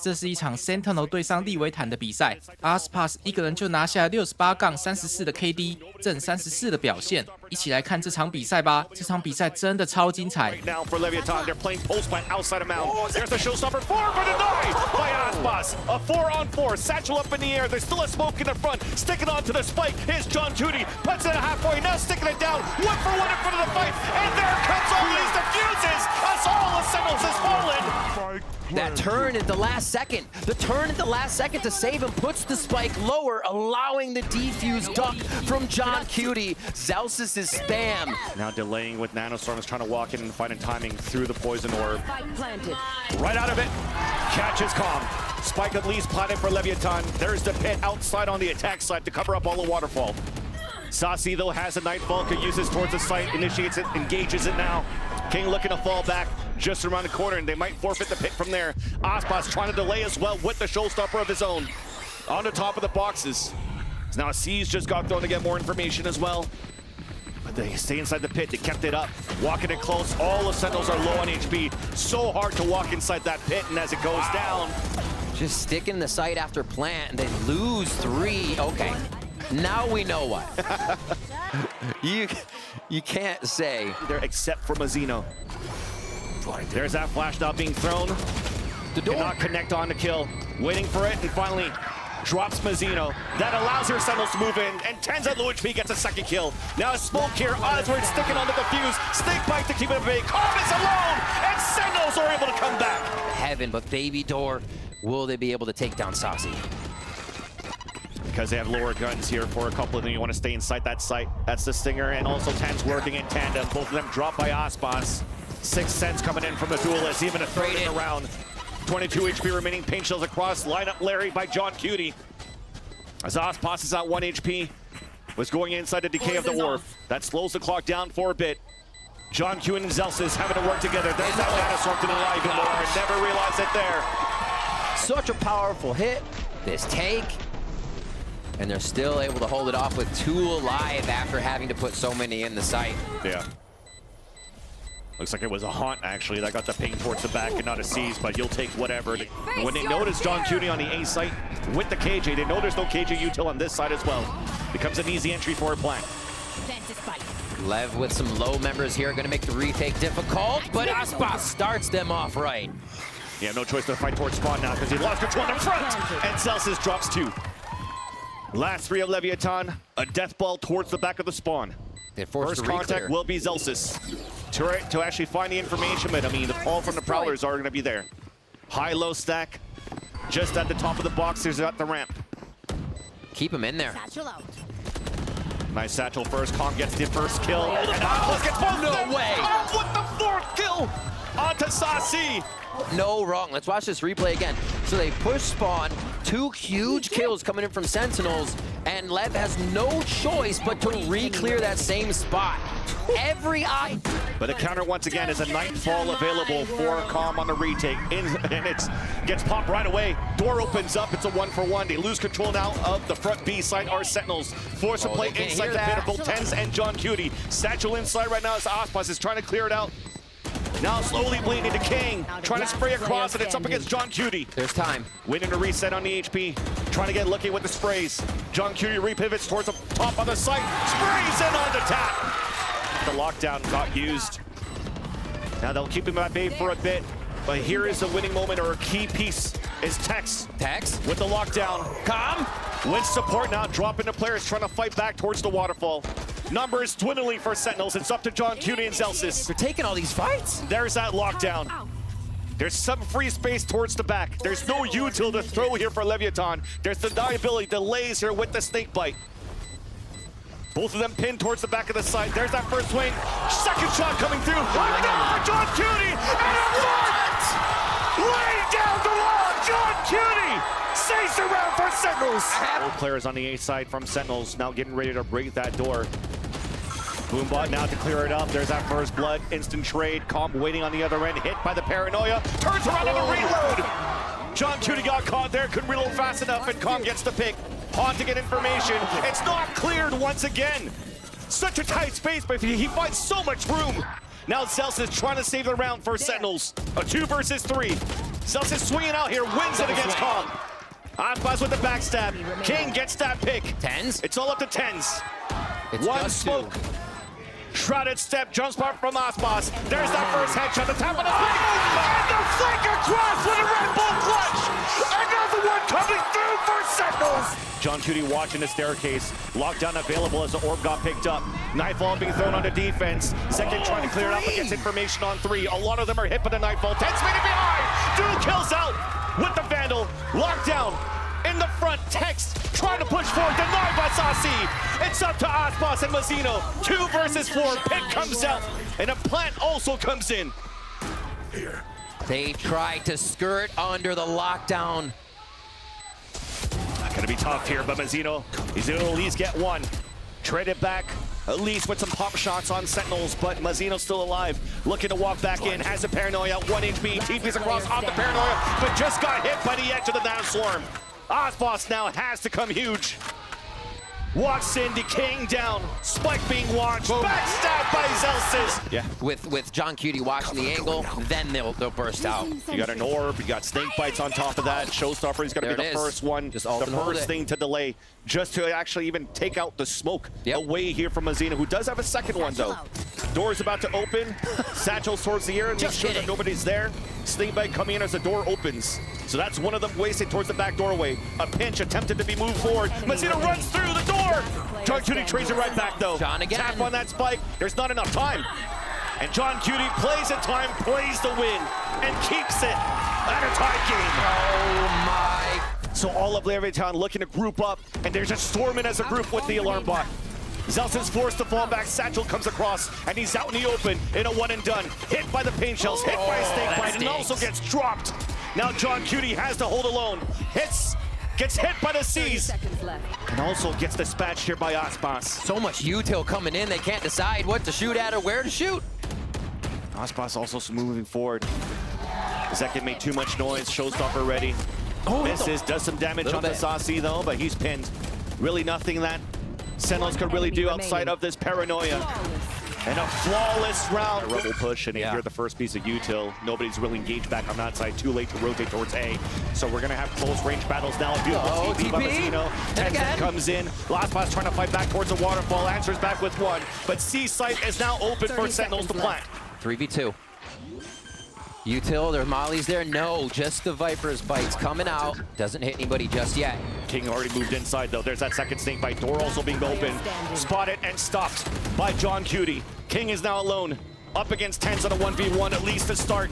这是一场 Sentinel 对上利维坦的比赛 ，aspas 一个人就拿下68-34的 KD， 正34的表现。一起来看这场比赛吧，这场比赛真的超精彩。Now for Leviathan, they're playing post by outside of mound. There's the showstopper, 4 for the 9 by aspas. A 4-on-4, satchel up in the air. There's still a smoke in the front. Sticking on to the spike. Here's John Tootie, puts it at halfway. Now sticking it down. 1 for 1 in front of the fight, and there comes all these defuses. As all the Sentinels has fallen. That turn at the last second. The turn at the last second to save him puts the spike lower, allowing the defuse duck from John Cutie. Zeus' spam. Now delaying with Nanostorms, trying to walk in and finding timing through the poison orb. Right out of it. Catches Calm. Spike at least planted for Leviathan. There's the pit outside on the attack side to cover up all the waterfall. Saci, though, has a Nightfall, could use this towards the site, initiates it, engages it now. King looking to fall back just around the corner, and they might forfeit the pit from there. aspas trying to delay as well with the showstopper of his own. On the top of the boxes. Now C's just got thrown to get more information as well. But they stay inside the pit, they kept it up. Walking it close, all the Sentinels are low on HP. So hard to walk inside that pit, and as it goes down. Just sticking the site after plant, and they lose 3. Okay. Now we know what. You can't say. There except for Mazzino. There's that flash stop being thrown. The door. Cannot connect on the kill. Waiting for it, and finally drops Mazzino. That allows her Sentinels to move in, and Tens at low HP gets a second kill. Now a smoke here, Oswald sticking onto the fuse. Snake bite to keep it at bay. Calm is alone, and Sentinels are able to come back. Heaven, but Baby Door, will they be able to take down Saci? Because they have lower guns here for a couple of them. You want to stay inside that site. That's the Stinger, and also Tens working in tandem. Both of them dropped by aspas. 6 cents coming in from the duelist, even a third in the round. 22 HP remaining, paint shells across. Lineup Larry by John Cutie. As aspas is at 1 HP. Was going inside the decay of the orb. That slows the clock down for a bit. John Cutie and Zelsis having to work together. There's that Nanostorm to the live even more. Never realized it there. Such a powerful hit. This take. And they're still able to hold it off with 2 alive after having to put so many in the site. Yeah. Looks like it was a haunt, actually, that got the ping towards the back and not a seize, but you'll take whatever. When they notice John Cutie on the A site with the KJ, they know there's no KJ util on this side as well. Becomes an easy entry for a plant. Lev with some low members here, gonna make the retake difficult, but aspas starts them off right. Yeah, no choice to fight towards spawn now because he lost control in the front, and Celsius drops 2. Last 3 of Leviathan, a death ball towards the back of the spawn. First contact will be Zelsis to actually find the information, but I mean, the call from the Prowlers are going to be there. High-low stack, just at the top of the box, there's at the ramp. Keep him in there. Nice satchel first, Calm gets the first kill, and aspas gets both. No way! With the 4th kill onto Saci. No wrong. Let's watch this replay again. So they push spawn, 2 huge kills coming in from Sentinels, and Lev has no choice but to re-clear that same spot. Every eye. But the counter once again is a Nightfall available for Calm on the retake, and it gets popped right away. Door opens up, it's a 1-for-1. They lose control now of the front B side. Are Sentinels forced to play inside the pinnacle. Tens and John Cutie. Satchel inside right now as aspas is trying to clear it out. Now slowly bleeding into King, trying to spray across, and it's up against John Cutie. There's time. Waiting to reset on the HP, trying to get lucky with the sprays. John Cutie repivots towards the top of the site, sprays in on the tap. The lockdown got used. Now they'll keep him at bay for a bit, but here is the winning moment, or a key piece is Tex. Tex with the lockdown. Calm with support now, dropping the players, trying to fight back towards the waterfall. Numbers dwindling for Sentinels. It's up to John Cutie and Zelsis. They're taking all these fights. There's that lockdown. There's some free space towards the back. There's no util to throw here for Leviathan. There's the deniability, delays here with the snake bite. Both of them pinned towards the back of the side. There's that first swing. Second shot coming through. Down for John Cutie, and it worked! Laying down the wall, John Cutie saves the round for Sentinels. All players on the A side from Sentinels now getting ready to break that door. Boombot now to clear it up. There's that first blood. Instant trade. Calm waiting on the other end. Hit by the paranoia. Turns around on the reload. John Cutie got caught there. Couldn't reload fast enough, and Calm gets the pick. Haunt to get information. It's not cleared once again. Such a tight space, but he finds so much room. Now Zelsis is trying to save the round for Sentinels. A 2 versus 3. Zelsis swinging out here, wins it against Kong. aspas with the backstab. King gets that pick. Tens? It's all up to Tens. It's One just smoke. two. Shrouded step, jump spot from aspas. There's that first headshot, the top of the flank. And the flank across with a Red Bull clutch. Another one coming through for Sentinels. John Cutie watching the staircase. Lockdown available as the orb got picked up. Nightfall being thrown onto defense. Second trying to clear it up but gets information on 3. A lot of them are hit by the Nightfall. 10's made it behind. Dude kills out with the Vandal. Lockdown in the front. Text trying to push forward. Denied by Sasi. It's up to aspas and Mazzino. 2 versus 4. Pick comes out. And a plant also comes in. They tried to skirt under the lockdown. Gonna be tough here, but Mazzino, he's able to at least get one. Trade it back, at least with some pop shots on Sentinels, but Mazzino's still alive. Looking to walk back in, has a Paranoia, 1 HP, TP's across off the Paranoia, but just got hit by the edge of the down swarm. aspas now has to come huge. Walks in, the King down, Spike being watched, backstab by Zelsis. Yeah. With John Cutie watching the angle, then they'll burst out. You got an orb, you got snake bites on top of that. Showstopper is going to be the first one, Just the first thing to delay, just to actually even take out the smoke away here from Mazzino, who does have a second one though. Door's about to open, satchels towards the air, make sure that nobody's there. Snake bite coming in as the door opens. So that's one of them wasted towards the back doorway. A pinch attempted to be moved forward. Mazzino runs through the door. John Cutie trades it right back though. John again. Tap on that spike. There's not enough time. And John Cutie plays in time, plays the win, and keeps it at a tie game. Oh my. So all of Leviathan looking to group up, and they're just storming as a group with the alarm bot. Zelsis forced to fall back, Satchel comes across, and he's out in the open in a one and done. Hit by the paint shells, hit by a snake bite, and also gets dropped. Now John Cutie has to hold alone. Gets hit by the C's, and also gets dispatched here by aspas. So much util coming in, they can't decide what to shoot at or where to shoot. aspas also moving forward. Zekin made too much noise, showstopper ready. Misses, does some damage on the Sasi though, but he's pinned. Really nothing that Sentinels could really do outside of this Paranoia. And a flawless round. A rebel push, and you hear the first piece of util. Nobody's really engaged back on that side. Too late to rotate towards A. So we're going to have close range battles now. A beautiful TP by Mazzino. Tencent comes in. aspas trying to fight back towards the waterfall. Answers back with 1. But C site is now open for Sentinels to plant. 3v2. Util, their mollies there. No, just the Viper's bites coming out. Doesn't hit anybody just yet. King already moved inside though. There's that second snake bite. Door also being open. Spotted and stopped by John Cutie. King is now alone. Up against Tens on a 1v1 at least to start.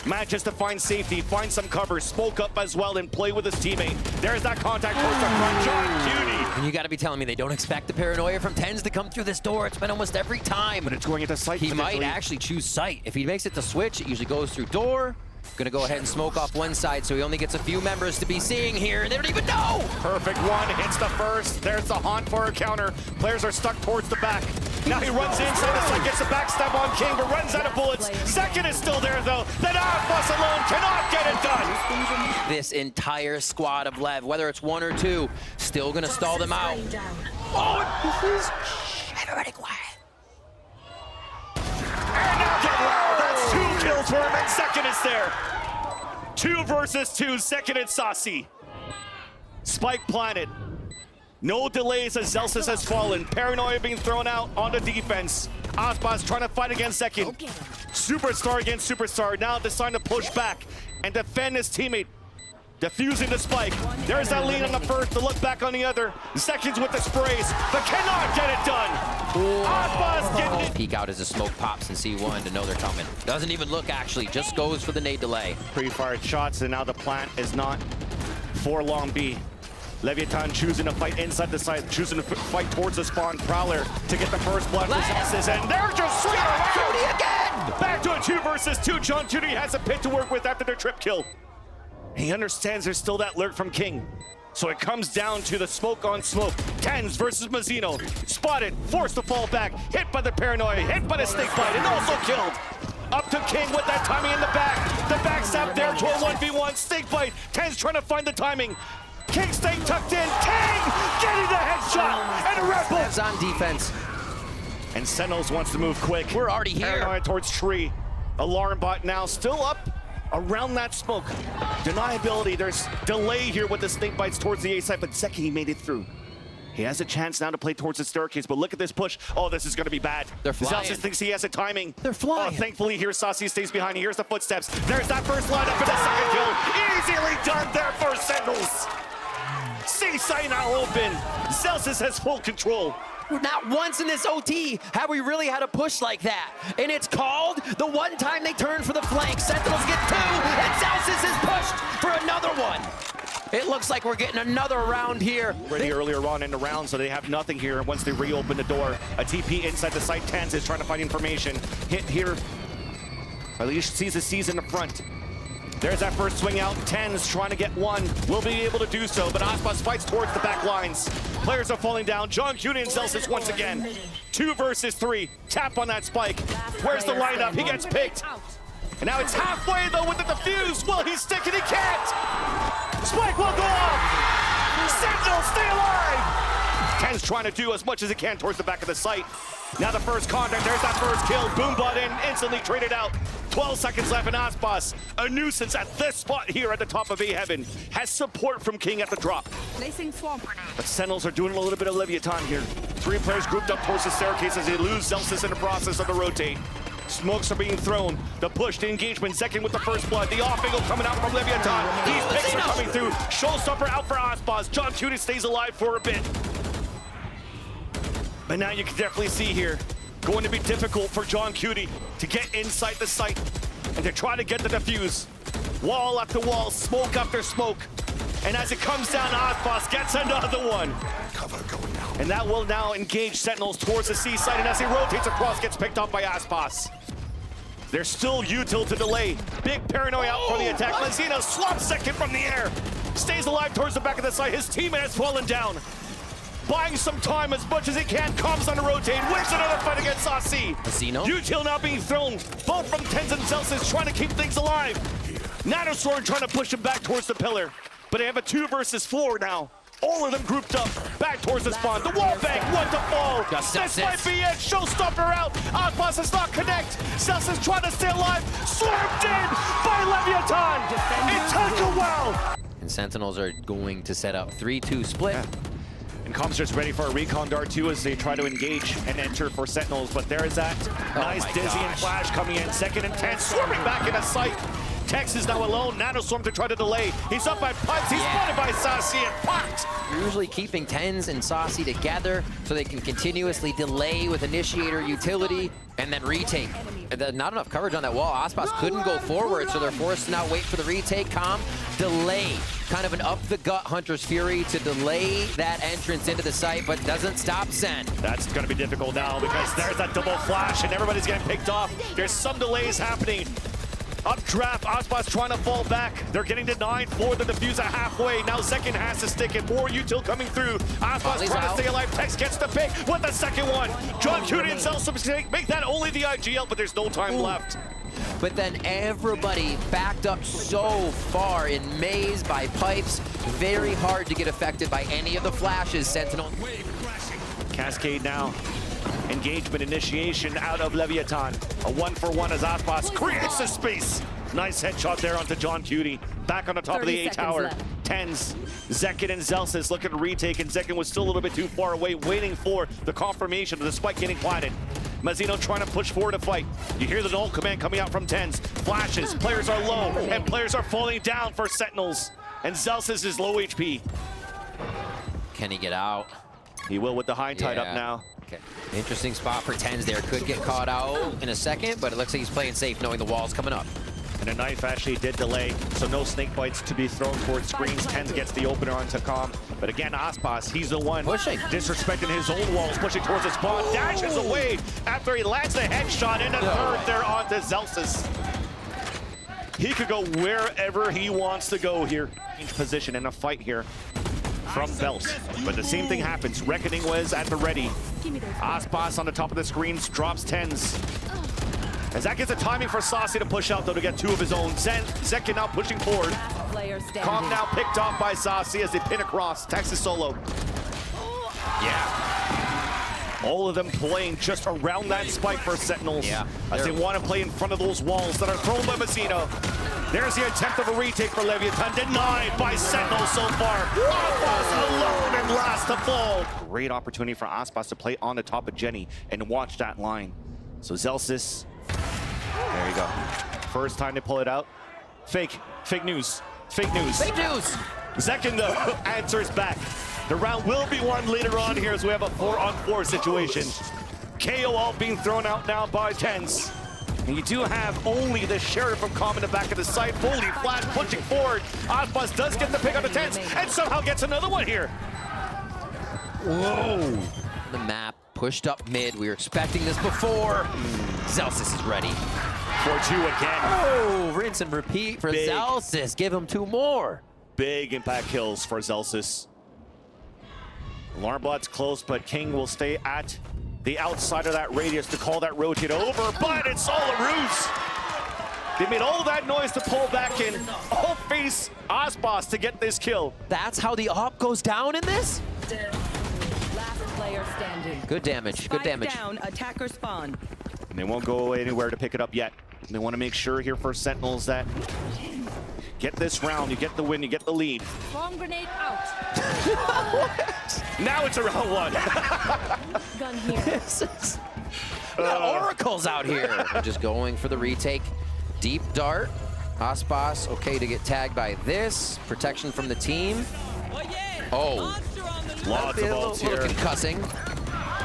Manages to find safety, find some cover, spoke up as well and play with his teammate. There's that contact towards the front, John Cutie. And you gotta be telling me they don't expect the Paranoia from Tens to come through this door. It's been almost every time. But it's going into sight. He might actually choose sight. If he makes it to switch, it usually goes through door. Gonna go ahead and smoke off one side, so he only gets a few members to be seeing here, and they don't even know! Perfect one, hits the first. There's the haunt for a counter. Players are stuck towards the back. Now he runs inside the side, gets a backstab on King, but runs out of bullets. Second is still there, though. Then aspas alone cannot get it done. This entire squad of Lev, whether it's 1 or 2, still gonna stall them out. Oh, this is... Everybody quiet. And now get loud. That's 2 kills for him, and second is there. 2 versus 2, second and Sasi. Spike planted. No delays as Zelsis has fallen. Paranoia being thrown out onto defense. aspas trying to fight against second. Superstar against Superstar. Now deciding to push back and defend his teammate. Defusing the spike. There's that lead on the first, the look back on the other. Seconds with the sprays, but cannot get it done. aspas getting it. Peek out as the smoke pops in C1 to know they're coming. Doesn't even look, actually, just goes for the nade delay. Pre-fired shots, and now the plant is not for long B. Leviathan choosing to fight inside the site, choosing to fight towards the spawn. Prowler to get the first blood for Zelsis, and they're just swinging around. Again! Back to a 2 versus 2. John Cutie has a pit to work with after their trip kill. He understands there's still that lurk from King. So it comes down to the smoke on smoke. Tens versus Mazzino. Spotted, forced to fall back, hit by the Paranoia, hit by the snake bite, and also killed. Up to King with that timing in the back. The backstab there to a 1v1. Snake bite. Tens trying to find the timing. King staying tucked in. King getting the headshot. And a Red Bull. Lev's on defense. And Sentinels wants to move quick. We're already here. Paranoia towards tree. Alarm bot now still up around that smoke. Deniability, there's delay here with the snake bites towards the A side, but Zeki, he made it through. He has a chance now to play towards the staircase, but look at this push. Oh, this is going to be bad. They're flying. Zelsis thinks he has a timing. They're flying. Oh, thankfully here, Sasi stays behind. He hears the footsteps. There's that first lineup and the second kill. Easily done there for Sentinels. C-site now open. Zelsis has full control. Not once in this OT have we really had a push like that. And it's called the one time they turn for the flank. Sentinels get 2, and Zelsis is pushed for another one. It looks like we're getting another round here. Ready earlier on in the round, so they have nothing here. Once they reopen the door, a TP inside the site. Tens is trying to find information. Hit here. At least sees the C's in the front. There's that first swing out. Tens trying to get one. Will be able to do so, but aspas fights towards the back lines. Players are falling down. John Cutie and Zelsis once again. 2 versus 3. Tap on that spike. Where's the lineup? He gets picked. And now it's halfway though with the defuse. Will he stick it? He can't. Spike will go off. Sentinels stay alive. Tens trying to do as much as he can towards the back of the site. Now the first contact. There's that first kill. Boombot in, instantly traded out. 12 seconds left in aspas. A nuisance at this spot here at the top of A Heaven. Has support from King at the drop. But Sentinels are doing a little bit of Leviathan here. 3 players grouped up towards the staircase as they lose Zelsis in the process of the rotate. Smokes are being thrown. The push, the engagement, second with the first blood. The off angle coming out from Leviathan. These picks are coming through. Showstopper out for aspas. John Cutie stays alive for a bit. But now you can definitely see here, going to be difficult for John Cutie to get inside the site and to try to get the defuse. Wall after wall, smoke after smoke. And as it comes down, aspas gets another one. Cover going out. And that will now engage Sentinels towards the C side, and as he rotates across, gets picked up by aspas. There's still util to delay. Big paranoia out for the attack. Mazino swaps second from the air. Stays alive towards the back of the site. His teammate has fallen down. Buying some time as much as he can. Comes on the rotate. Wins another fight against Sasi. Mazino. Util now being thrown. Both from Tens and Zelsis trying to keep things alive. Nanosword trying to push him back towards the pillar. But they have a 2 versus 4 now. All of them grouped up, back towards the spawn. The wall bank, one to fall. This might be it. Showstopper out. aspas does not connect. Zelsis trying to stay alive. Swarmed in by Leviathan. It took a while. And Sentinels are going to set up 3-2 split. Yeah. And Com's just ready for a recon dart too as they try to engage and enter for Sentinels. But there is that nice dizzy and flash coming in. Second and 10, swarming back into sight. Tex is now alone. Nanoswarm to try to delay. He's up by pipes. He's spotted by Sasi and popped. Usually keeping Tens and Sasi together so they can continuously delay with initiator utility and then retake. Not enough coverage on that wall. aspas couldn't go forward, so they're forced to now wait for the retake. Com, delay. Kind of an up-the-gut Hunter's Fury to delay that entrance into the site, but doesn't stop Sen. That's going to be difficult now because there's that double flash and everybody's getting picked off. There's some delays happening. Updraft, aspas trying to fall back. They're getting denied for the diffuser halfway. Now second has to stick it. More util coming through. aspas trying to stay alive. Tex gets the pick with the second one. John Cutie and Zelsis make that only the IGL, but there's no time left. But then everybody backed up so far in maze by pipes. Very hard to get affected by any of the flashes, Sentinel. Cascade now. Engagement initiation out of Leviathan. A 1-for-1 as aspas creates the space. Nice headshot there onto John Cutie. Back on the top of the A tower. Left. Tens, Zekin and Zelsis looking to retake, and Zekin was still a little bit too far away, waiting for the confirmation of the spike getting planted. Mazino trying to push forward to fight. You hear the null command coming out from Tens. Flashes, players are low, and players are falling down for Sentinels. And Zelsis is low HP. Can he get out? He will with the high tide up now. Okay. Interesting spot for Tens there. Could get caught out in a second, but it looks like he's playing safe knowing the wall's coming up. And a knife actually did delay, so no snake bites to be thrown towards screens. Tens gets the opener onto Com. But again, aspas, he's the one pushing, disrespecting his own walls, pushing towards the spawn, dashes away after he lands the headshot in a third there onto Zelsis. He could go wherever he wants to go here. Change position in a fight here from Belt. But the same thing happens. Reckoning was at the ready. aspas on the top of the screens drops Tens. As that gets a timing for Sasi to push out, though, to get 2 of his own. Zekin now pushing forward. Com now picked off by Sasi as they pin across. Texas solo. Yeah. All of them playing just around that spike for Sentinels. Yeah. As they want to play in front of those walls that are thrown by Mazino. There's the attempt of a retake for Leviathan, denied by Sentinel so far. aspas alone and last to fall. Great opportunity for aspas to play on the top of Jenny and watch that line. So Zelsis, there you go. First time to pull it out. Fake news. Fake news! Zekin, though, answers back. The round will be won later on here as we have a 4-on-4 situation. KO all being thrown out now by Tens. And you do have only the Sheriff from Calm in the back of the site. Fully flat, punching forward. aspas does get the pick on the Tens and somehow gets another one here. Whoa! The map pushed up mid. We were expecting this before. Zelsis is ready. 4-2 again. Oh, rinse and repeat for Zelsis. Give him 2 more. Big impact kills for Zelsis. Alarmbot's close, but King will stay at the outside of that radius to call that rotate over, but it's all a ruse. They made all that noise to pull back in. All face aspas to get this kill. That's how the op goes down in this? Last player standing. Good damage, good damage. Down, attacker spawn. And they won't go anywhere to pick it up yet. They want to make sure here for Sentinels that get this round, you get the win, you get the lead. Bomb grenade out. Now it's a round 1. Gun here. Oracle's out here. Just going for the retake. Deep dart. aspas okay to get tagged by this. Protection from the team. Oh. Lots of ults here. Little concussing.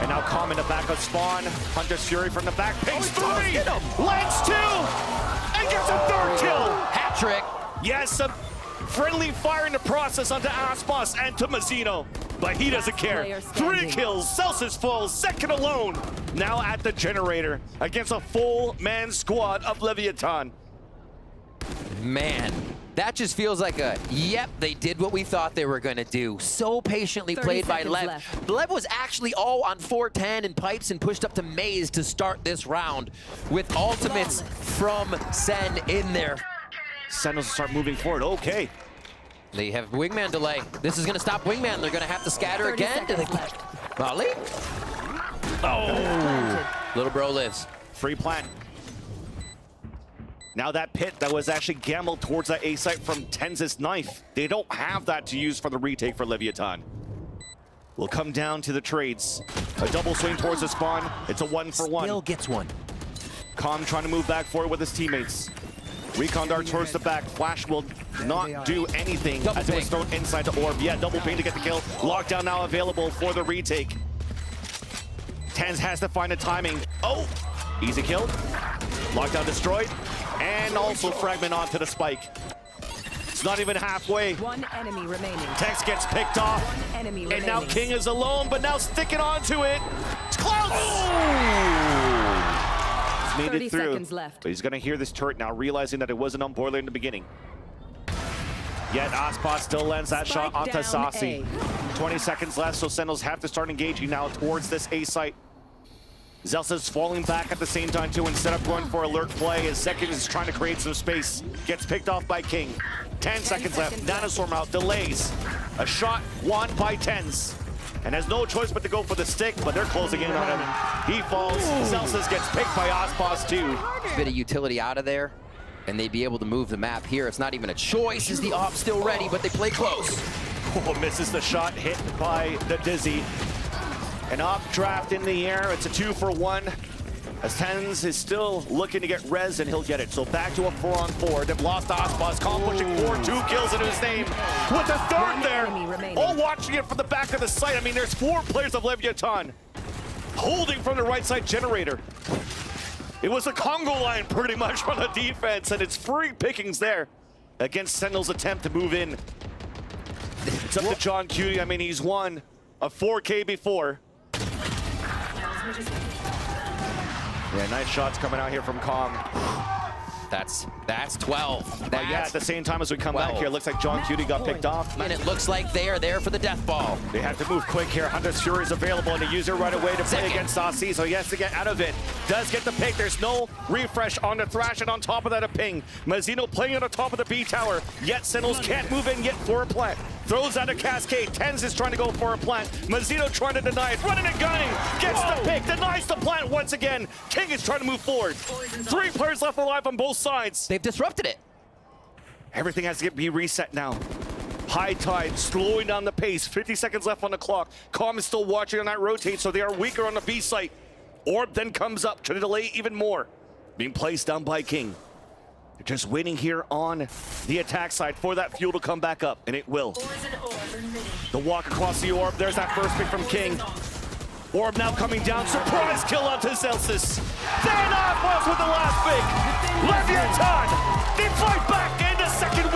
And now Calm in the back of spawn. Hunter's Fury from the back. Pings 3! Lands 2! And gets a 3rd kill! Hat trick. Yes, some friendly fire in the process onto aspas and to Mazzino. But he doesn't care. 3 kills, Celsius falls, second alone. Now at the generator against a full man squad of Leviathan. Man, that just feels like a, yep, they did what we thought they were gonna do. So patiently played by Lev. Lev was actually all on 410 and pipes and pushed up to Maze to start this round with ultimates from SEN in there. Sentinels start moving forward, okay. They have Wingman delay. This is gonna stop Wingman. They're gonna have to scatter again. Molly? Oh! Little bro lives. Free plant. Now that pit that was actually gambled towards that A site from Tenz's knife. They don't have that to use for the retake for Leviathan. We'll come down to the trades. A double swing towards the spawn. It's a 1-for-1. Still gets one. Calm trying to move back forward with his teammates. Recon dart towards the back. Flash will not do anything as it was thrown inside the orb. Yeah, double ping to get the kill. Lockdown now available for the retake. Tenz has to find the timing. Oh, easy kill. Lockdown destroyed. And also fragment onto the spike. It's not even halfway. 1 enemy remaining. Tex gets picked off. 1 enemy And remaining. now King is alone, but now sticking onto it. It's close! He's made 30 it through. seconds left. But he's going to hear this turret now, realizing that it wasn't on boiler in the beginning. Yet aspas still lands that shot onto Sassi. 20 seconds left, so Sentinels have to start engaging now towards this A site. Zelsa's falling back at the same time too, instead of going for alert play, as Zekin is trying to create some space. Gets picked off by King. 10 seconds left, Nanoswarm out, delays. A shot won by Tens. And has no choice but to go for the stick, but they're closing in on him. He falls, Zelsa's gets picked by aspas too. Bit of utility out of there, and they'd be able to move the map here. It's not even a choice, is the op still ready, but they play close. Oh, misses the shot, hit by the Dizzy. An updraft in the air, it's a 2-for-1. As Tens is still looking to get res, and he'll get it. So back to a 4-on-4. They've lost aspas. Calm pushing forward, 2 kills into his name. With a 3rd there. All watching it from the back of the site. I mean, there's 4 players of Leviathan holding from the right side generator. It was a Congo line pretty much from the defense, and it's free pickings there against Sentinel's attempt to move in. It's up to John Cutie. I mean, he's won a 4K before. Yeah, nice shots coming out here from Calm. That's 12. But yeah, at the same time as we come back here, it looks like John Cutie got picked off. And it looks like they are there for the death ball. They have to move quick here. Hunter's Fury is available, and they use it right away to play against Sassi, so he has to get out of it. Does get the pick. There's no refresh on the Thrash, and on top of that, a ping. Mazzino playing on the top of the B tower, yet Sentinels can't move in yet for a plant. Throws out a cascade. Tens is trying to go for a plant. Mazzino trying to deny it. Running and gunning. Gets the pick. Denies the plant once again. King is trying to move forward. 3 players left alive on both sides. They've disrupted it. Everything has to be reset now. High tide, slowing down the pace. 50 seconds left on the clock. Calm is still watching on that rotate, so they are weaker on the B site. Orb then comes up, trying to delay even more. Being placed down by King. They're just waiting here on the attack side for that fuel to come back up, and it will. The walk across the orb. There's that first pick from King. Orb now coming down. Surprise kill onto Celsius. Then aspas with the last pick. Leviathan, they fight back in the second week.